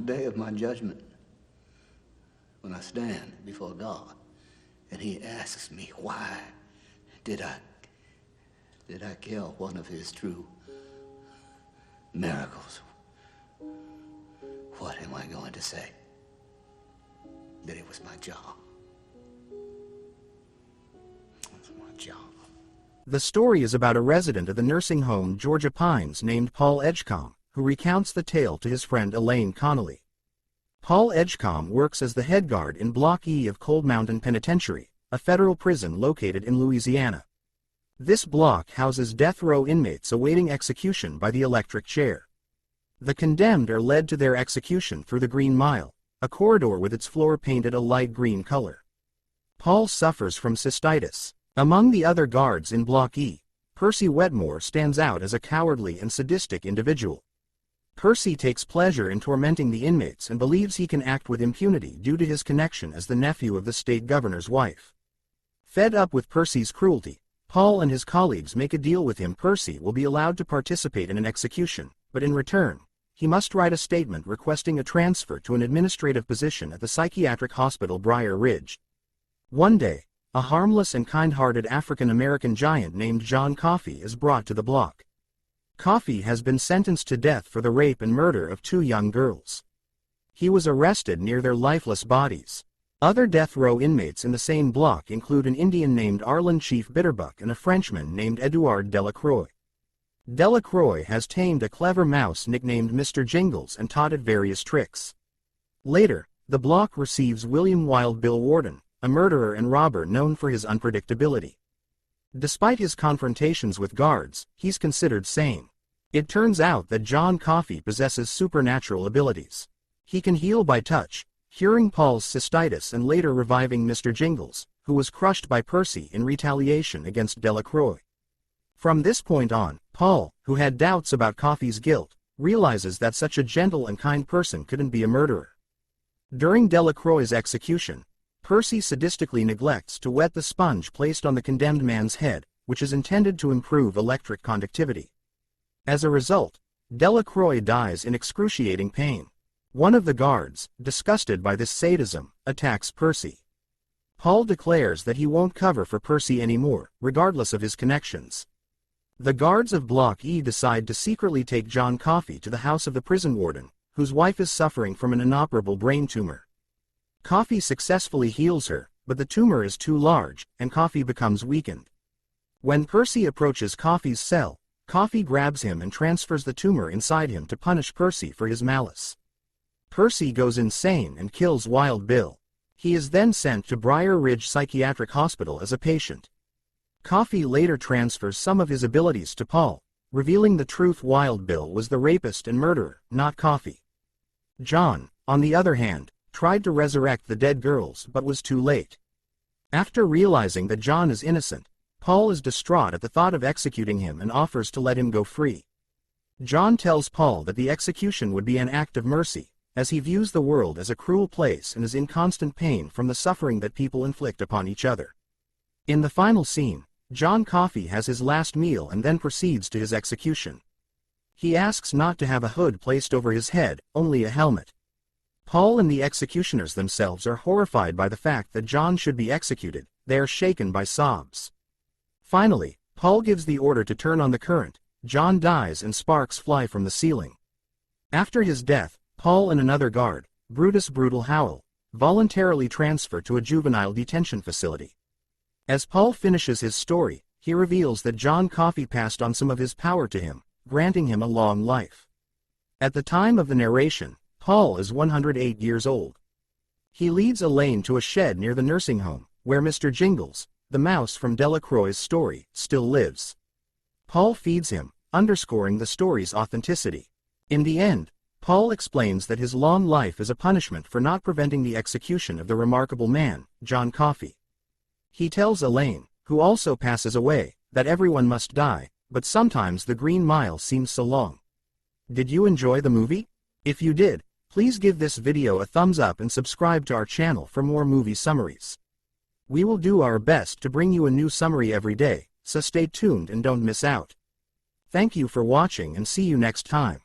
day of my judgment, when I stand before God, and he asks me, why did I kill one of his true miracles? What am I going to say? That it was my job. It's my job. The story is about a resident of the nursing home Georgia Pines named Paul Edgecomb, who recounts the tale to his friend Elaine Connolly. Paul Edgecomb works as the head guard in Block E of Cold Mountain Penitentiary, a federal prison located in Louisiana. This block houses death row inmates awaiting execution by the electric chair. The condemned are led to their execution through the Green Mile, a corridor with its floor painted a light green color. Paul suffers from cystitis. Among the other guards in Block E, Percy Wetmore stands out as a cowardly and sadistic individual. Percy takes pleasure in tormenting the inmates and believes he can act with impunity due to his connection as the nephew of the state governor's wife. Fed up with Percy's cruelty, Paul and his colleagues make a deal with him. Percy will be allowed to participate in an execution, but in return, he must write a statement requesting a transfer to an administrative position at the psychiatric hospital Briar Ridge. One day, a harmless and kind-hearted African-American giant named John Coffey is brought to the block. Coffey has been sentenced to death for the rape and murder of 2 young girls. He was arrested near their lifeless bodies. Other death row inmates in the same block include an Indian named Arlen Chief Bitterbuck and a Frenchman named Edouard Delacroix. Delacroix has tamed a clever mouse nicknamed Mr. Jingles and taught it various tricks. Later, the block receives William Wild Bill Warden, a murderer and robber known for his unpredictability. Despite his confrontations with guards, he's considered sane. It turns out that John Coffey possesses supernatural abilities. He can heal by touch, curing Paul's cystitis and later reviving Mr. Jingles, who was crushed by Percy in retaliation against Delacroix. From this point on, Paul, who had doubts about Coffey's guilt, realizes that such a gentle and kind person couldn't be a murderer. During Delacroix's execution, Percy sadistically neglects to wet the sponge placed on the condemned man's head, which is intended to improve electric conductivity. As a result, Delacroix dies in excruciating pain. One of the guards, disgusted by this sadism, attacks Percy. Paul declares that he won't cover for Percy anymore, regardless of his connections. The guards of Block E decide to secretly take John Coffey to the house of the prison warden, whose wife is suffering from an inoperable brain tumor. Coffey successfully heals her, but the tumor is too large, and Coffey becomes weakened. When Percy approaches Coffey's cell, Coffey grabs him and transfers the tumor inside him to punish Percy for his malice. Percy goes insane and kills Wild Bill. He is then sent to Briar Ridge Psychiatric Hospital as a patient. Coffey later transfers some of his abilities to Paul, revealing the truth: Wild Bill was the rapist and murderer, not Coffey. John, on the other hand, tried to resurrect the dead girls but was too late. After realizing that John is innocent, Paul is distraught at the thought of executing him and offers to let him go free. John tells Paul that the execution would be an act of mercy, as he views the world as a cruel place and is in constant pain from the suffering that people inflict upon each other. In the final scene, John Coffey has his last meal and then proceeds to his execution. He asks not to have a hood placed over his head, only a helmet. Paul and the executioners themselves are horrified by the fact that John should be executed. They are shaken by sobs. Finally, Paul gives the order to turn on the current. John dies and sparks fly from the ceiling. After his death, Paul and another guard, Brutus Brutal Howell, voluntarily transfer to a juvenile detention facility. As Paul finishes his story, he reveals that John Coffey passed on some of his power to him, granting him a long life. At the time of the narration, Paul is 108 years old. He leads Elaine to a shed near the nursing home, where Mr. Jingles, the mouse from Delacroix's story, still lives. Paul feeds him, underscoring the story's authenticity. In the end, Paul explains that his long life is a punishment for not preventing the execution of the remarkable man, John Coffey. He tells Elaine, who also passes away, that everyone must die, but sometimes the Green Mile seems so long. Did you enjoy the movie? If you did, please give this video a thumbs up and subscribe to our channel for more movie summaries. We will do our best to bring you a new summary every day, so stay tuned and don't miss out. Thank you for watching and see you next time.